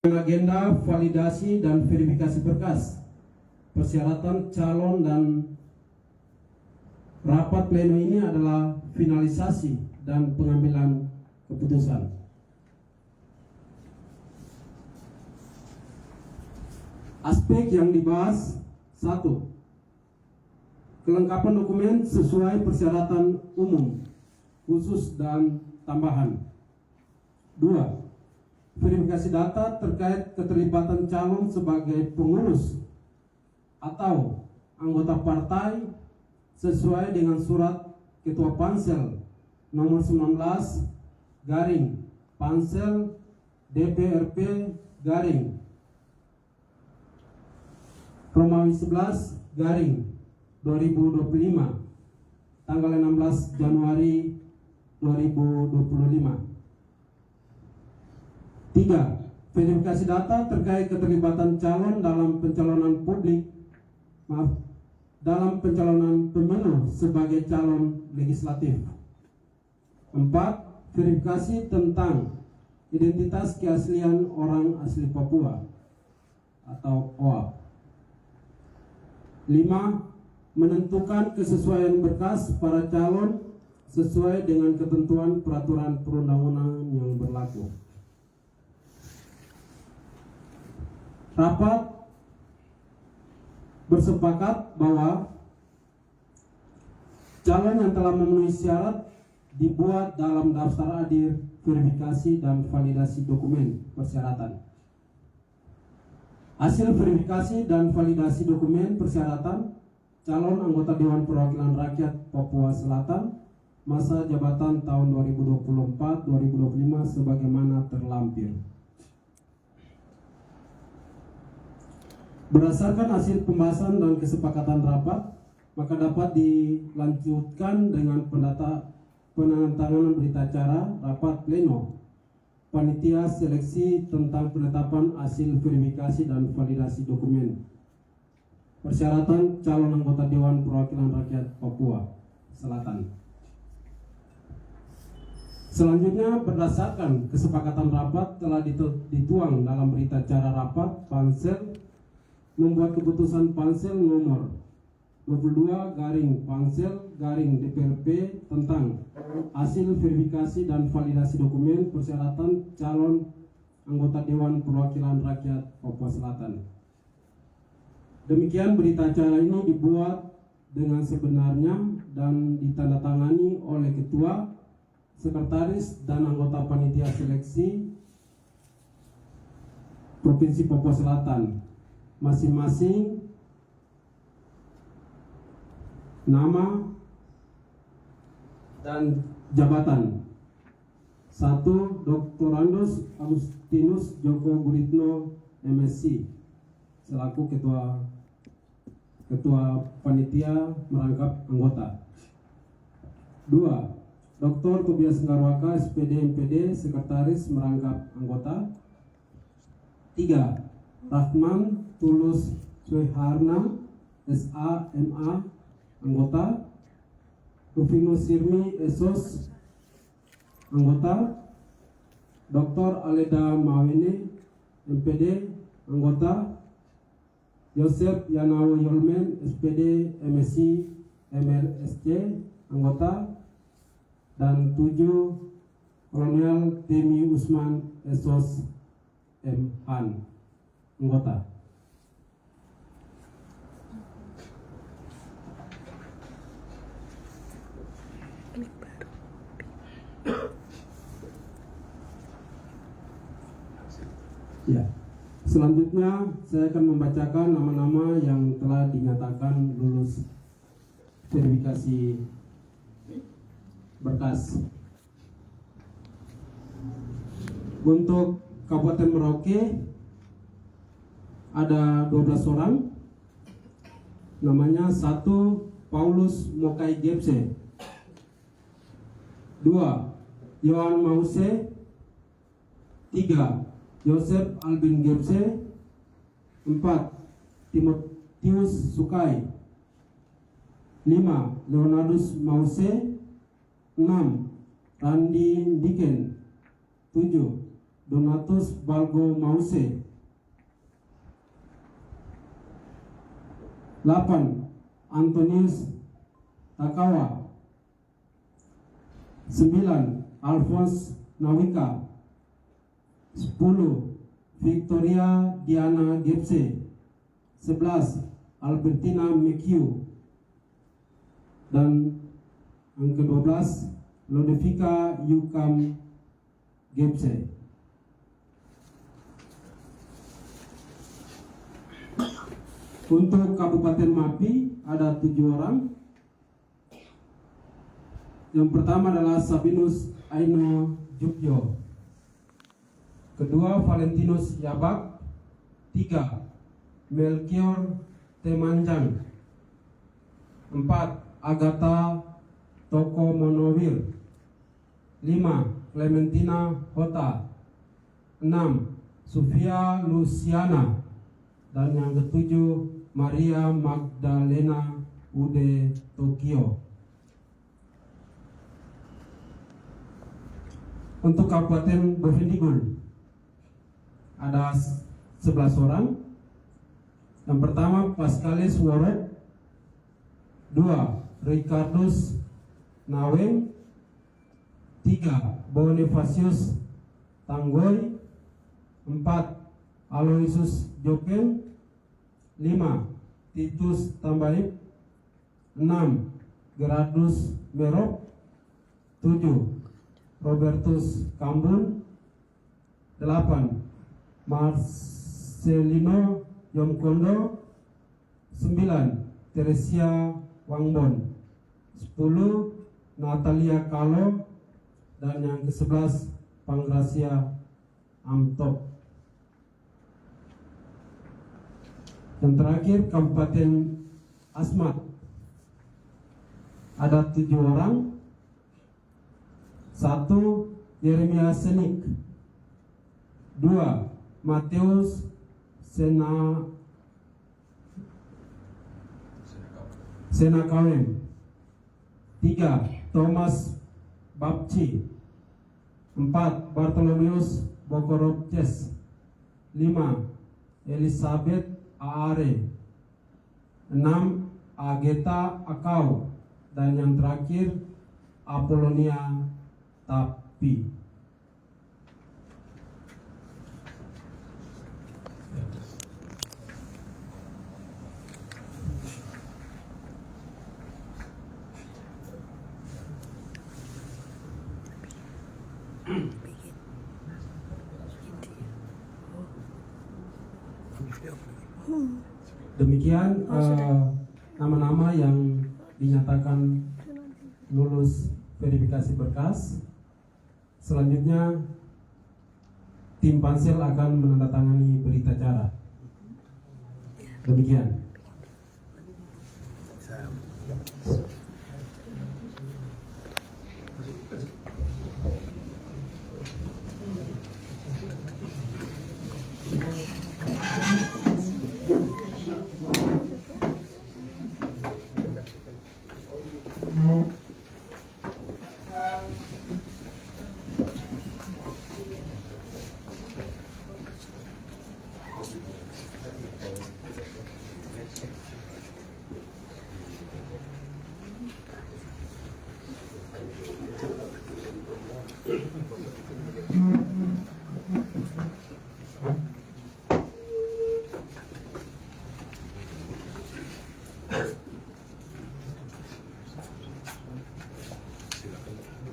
Agenda validasi dan verifikasi berkas, persyaratan calon dan rapat pleno ini adalah finalisasi dan pengambilan keputusan. Aspek yang dibahas: 1. Kelengkapan dokumen sesuai persyaratan umum, khusus dan tambahan. 2. Verifikasi data terkait keterlibatan calon sebagai pengurus atau anggota partai sesuai dengan surat Ketua Pansel nomor 19 garing Pansel DPRP garing Romawi 11 garing 2025 tanggal 16 Januari 2025. 3. Verifikasi data terkait keterlibatan calon dalam pencalonan pencalonan pemilu sebagai calon legislatif. 4. Verifikasi tentang identitas keaslian orang asli Papua atau OAP. 5. Menentukan kesesuaian berkas para calon sesuai dengan ketentuan peraturan perundang-undangan yang berlaku. Rapat bersepakat bahwa calon yang telah memenuhi syarat dibuat dalam daftar hadir verifikasi dan validasi dokumen persyaratan. Hasil verifikasi dan validasi dokumen persyaratan calon anggota Dewan Perwakilan Rakyat Papua Selatan masa jabatan tahun 2024-2025 sebagaimana terlampir. Berdasarkan hasil pembahasan dan kesepakatan rapat, maka dapat dilanjutkan dengan penandatanganan berita acara rapat pleno panitia seleksi tentang penetapan hasil verifikasi dan validasi dokumen persyaratan calon anggota Dewan Perwakilan Rakyat Papua Selatan. Selanjutnya, berdasarkan kesepakatan rapat telah dituang dalam berita acara rapat Pansel membuat keputusan Pansel nomor 22 garing Pansel garing DPRP tentang hasil verifikasi dan validasi dokumen persyaratan calon anggota Dewan Perwakilan Rakyat Papua Selatan. Demikian berita acara ini dibuat dengan sebenarnya dan ditandatangani oleh Ketua, Sekretaris, dan anggota panitia seleksi Provinsi Papua Selatan. Masing-masing nama dan jabatan. 1. Dr. Andos Agustinus Joko Guritno MSc selaku ketua panitia merangkap anggota. 2. Dr. Tobias Ngarwaka SPD MPD sekretaris merangkap anggota. 3. Rahman Tulus Sueharna SA MA anggota. Rufino Sirmi Esos anggota. Dr. Aleda Mawene MPD anggota. Yosef Yanawo Yolmen SPD MSc MRSC anggota. Dan 7. Kolonel Temi Usman Esos M. Han anggota. Ya, selanjutnya saya akan membacakan nama-nama yang telah dinyatakan lulus verifikasi berkas. Untuk Kabupaten Merauke ada 12 orang. Namanya: 1. Paulus Mokai Gepse. 2. Yohan Mause. 3. Yosef Albin Gepse. 4. Timotius Sukai. 5. Leonardus Mause. 6. Randi Diken. 7. Donatus Balgo Mause. 8. Antonius Takawa. 9. Alphonse Nawika. 10. Victoria Diana Gepse. 11. Albertina Mekiu. Dan yang ke-12 Lodevika Yukam Gepse. Untuk Kabupaten Mapi ada 7 orang. Yang pertama adalah Sabinus Aino Jubyo. Kedua Valentinus Yabak. 3. Melchior Temanjang. 4. Agatha Toko Monowir. 5. Clementina Hota. 6. Sofia Luciana. Dan yang ke-7 Maria Magdalena Ude Tokyo. Untuk Kabupaten Bovendigul ada 11 orang. Yang pertama Pascalis Worot. 2. Ricardus Naweng. 3. Bonifacius Tanggoy. 4. Aloysius Joken. 5. Titus Tambaib. 6. Gerardus Merok. 7. Robertus Kambun. 8. Marcelino Yomkondo. 9. Teresia Wangbon. 10. Natalia Kalo. Dan yang ke-11 Panggracia Amtop. Dan terakhir Kabupaten Asmat ada 7 orang. 1. Yeremia Senik. 2. Mateus Senakawen. 3. Thomas Babci. 4. Bartolomeus Bokoropces. 5. Elizabeth Aare. 6. Ageta Akau. Dan yang terakhir Apolonia Tapi. Demikian nama-nama yang dinyatakan lulus verifikasi berkas. Selanjutnya tim pansel akan menandatangani berita acara. Demikian.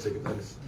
Sekretaris.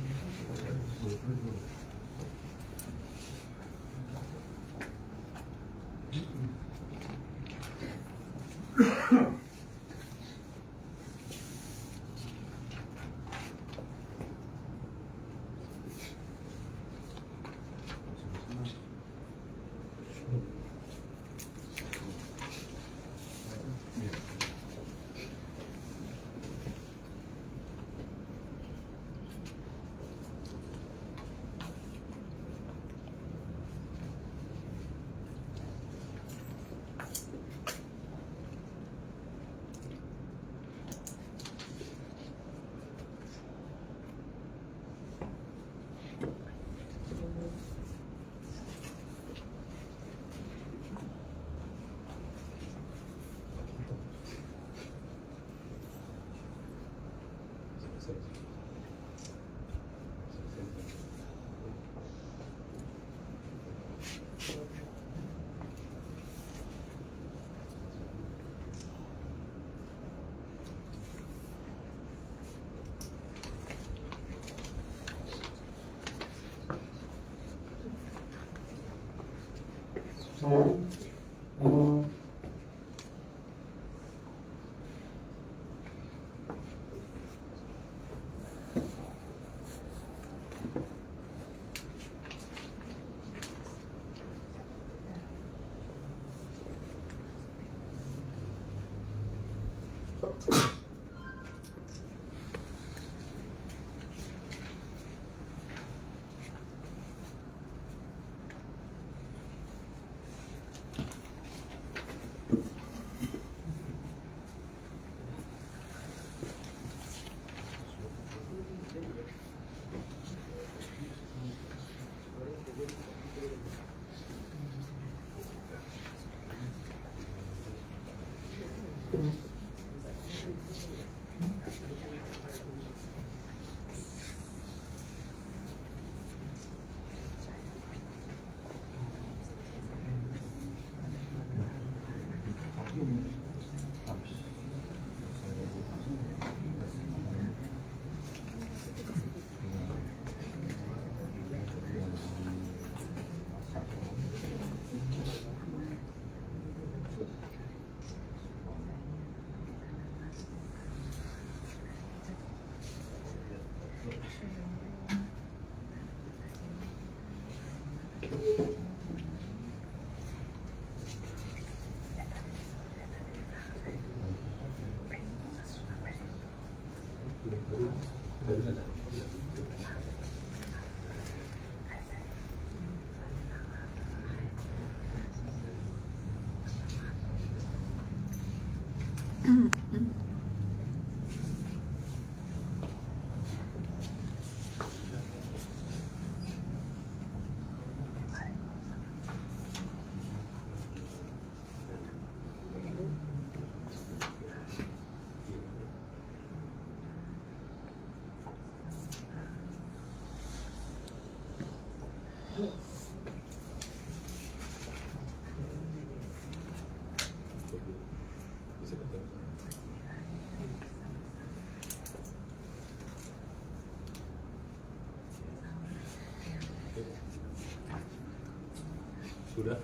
Sudah?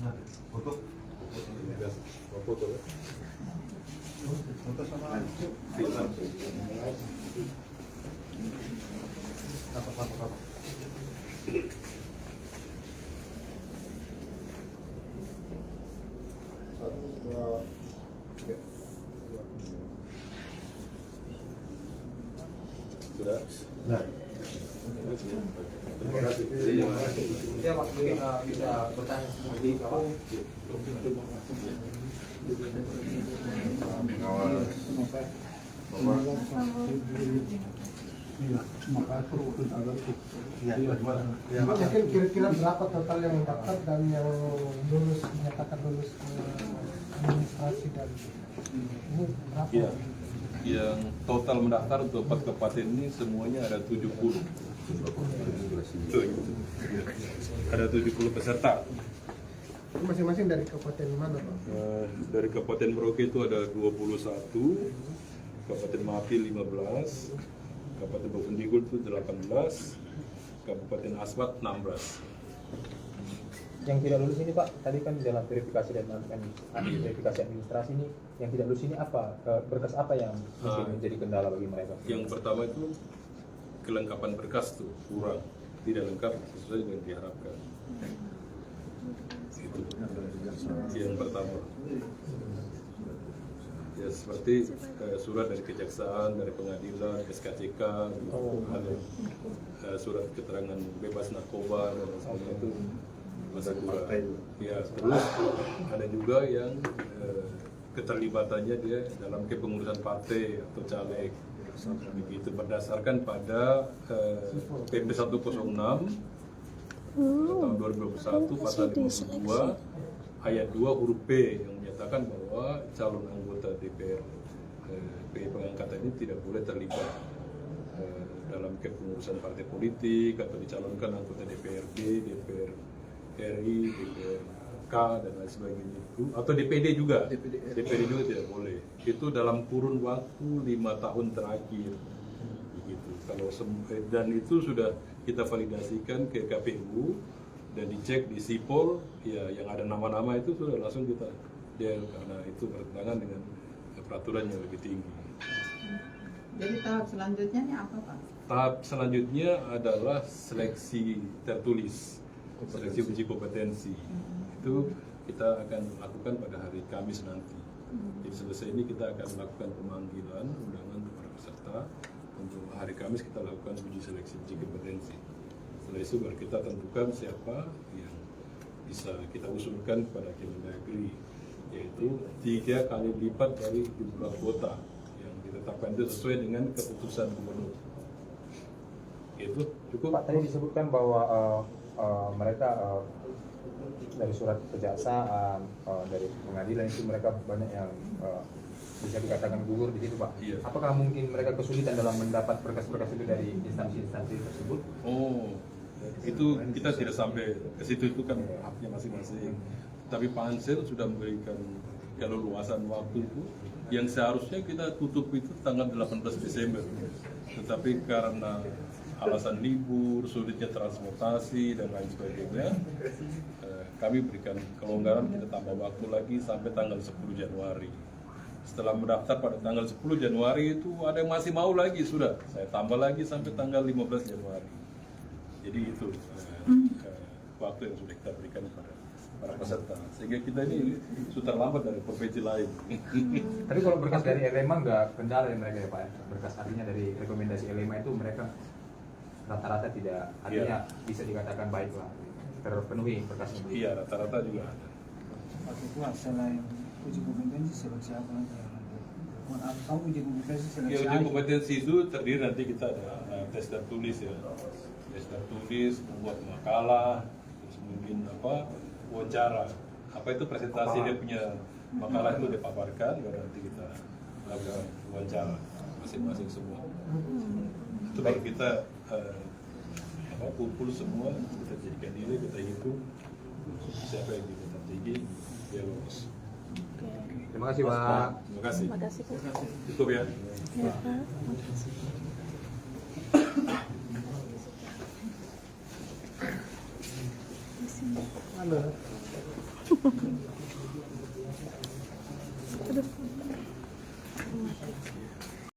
Nah, foto. Ya, mau foto ya? Foto sama Film. apa. Satu, dua, tiga. Sudah? Nah. Terima kasih. Ya waktu bisa bertanya di bawah. Mungkin kira-kira berapa total yang mendaftar dan yang lulus dinyatakan lulus administrasi dan ini berapa? Ya, yang total mendaftar untuk 4 kabupaten ini semuanya ada 70. Ada 70 peserta. Masing-masing dari kabupaten mana, Pak? Dari Kabupaten Merauke itu ada 21, Kabupaten Mapil 15, Kabupaten Bovendigul itu 18, Kabupaten Asmat 16. Yang tidak lulus ini Pak, tadi kan dalam verifikasi dan verifikasi administrasi ini, yang tidak lulus ini apa? Berkas apa yang mungkin menjadi kendala bagi mereka? Yang pertama itu kelengkapan berkas tuh kurang, tidak lengkap sesuai dengan diharapkan. Itu yang pertama. Ya seperti surat dari kejaksaan, dari pengadilan, SKCK, gitu. Ada surat keterangan bebas narkoba dan sebagainya itu masih kurang. Ya terus ada juga yang keterlibatannya dia dalam kepengurusan partai atau caleg. Begitu berdasarkan pada PP 106 tahun 2021 pasal 52 ayat 2 huruf B yang menyatakan bahwa calon anggota DPR PI pengangkatan ini tidak boleh terlibat dalam kepengurusan partai politik atau dicalonkan anggota DPRD, DPR RI, DPRK dan lain sebagainya itu, atau DPD juga, DPD juga tidak boleh. Itu dalam kurun waktu 5 tahun terakhir, begitu. Dan itu sudah kita validasikan ke KPU dan dicek di Sipol, ya yang ada nama-nama itu sudah langsung kita karena itu bertentangan dengan peraturan yang lebih tinggi. Jadi tahap selanjutnya ini apa Pak? Tahap selanjutnya adalah seleksi tertulis, seleksi uji kompetensi. Itu kita akan lakukan pada hari Kamis nanti. Jadi selesai ini kita akan melakukan pemanggilan undangan kepada peserta. Untuk hari Kamis kita lakukan uji seleksi uji kompetensi. Setelah itu baru kita tentukan siapa yang bisa kita usulkan kepada Kemendagri, yaitu 3 kali lipat dari jumlah kuota yang ditetapkan itu sesuai dengan keputusan gubernur. Itu cukup. Pak, tadi disebutkan bahwa mereka dari surat kejaksaan, dari pengadilan itu mereka banyak yang bisa dikatakan gugur di situ, Pak. Iya. Apakah mungkin mereka kesulitan dalam mendapat berkas-berkas itu dari instansi-instansi tersebut? Oh, itu kita tidak sampai ke situ, itu kan haknya masing-masing. Tapi Pansel sudah memberikan keleluasan waktu itu yang seharusnya kita tutup itu tanggal 18 Desember. Tetapi karena alasan libur, sulitnya transportasi dan lain sebagainya, kami berikan kelonggaran, kita tambah waktu lagi sampai tanggal 10 Januari. Setelah mendaftar pada tanggal 10 Januari itu ada yang masih mau lagi, sudah saya tambah lagi sampai tanggal 15 Januari. Jadi itu waktu yang sudah kita berikan kepada para peserta, sehingga kita ini sudah terlambat dari provinsi lain. Tapi kalau berkas dari LMA nggak kendala ya mereka ya Pak? Berkas artinya dari rekomendasi LMA itu mereka rata-rata tidak, artinya bisa dikatakan baik lah, terpenuhi berkasnya. Iya, rata-rata juga ada. Oke, Pak, selain uji kompetensi seleksi apa lagi yang ada? Kamu uji kompetensi Ya, seleksi uji kompetensi itu terdiri nanti kita ada tes tertulis ya, tes tertulis, membuat makalah, terus mungkin wawancara, itu presentasi dia punya makalah itu dipaparkan, baru nanti kita lakukan wawancara masing-masing semua. Itu baru kita kumpul semua, kita jadikan nilai, kita hitung siapa yang diminta tinggi, dia lulus. Terima kasih Pak. Terima kasih. Terima kasih Pak. Cukup ya. Ya Pak. Terima kasih. Halo.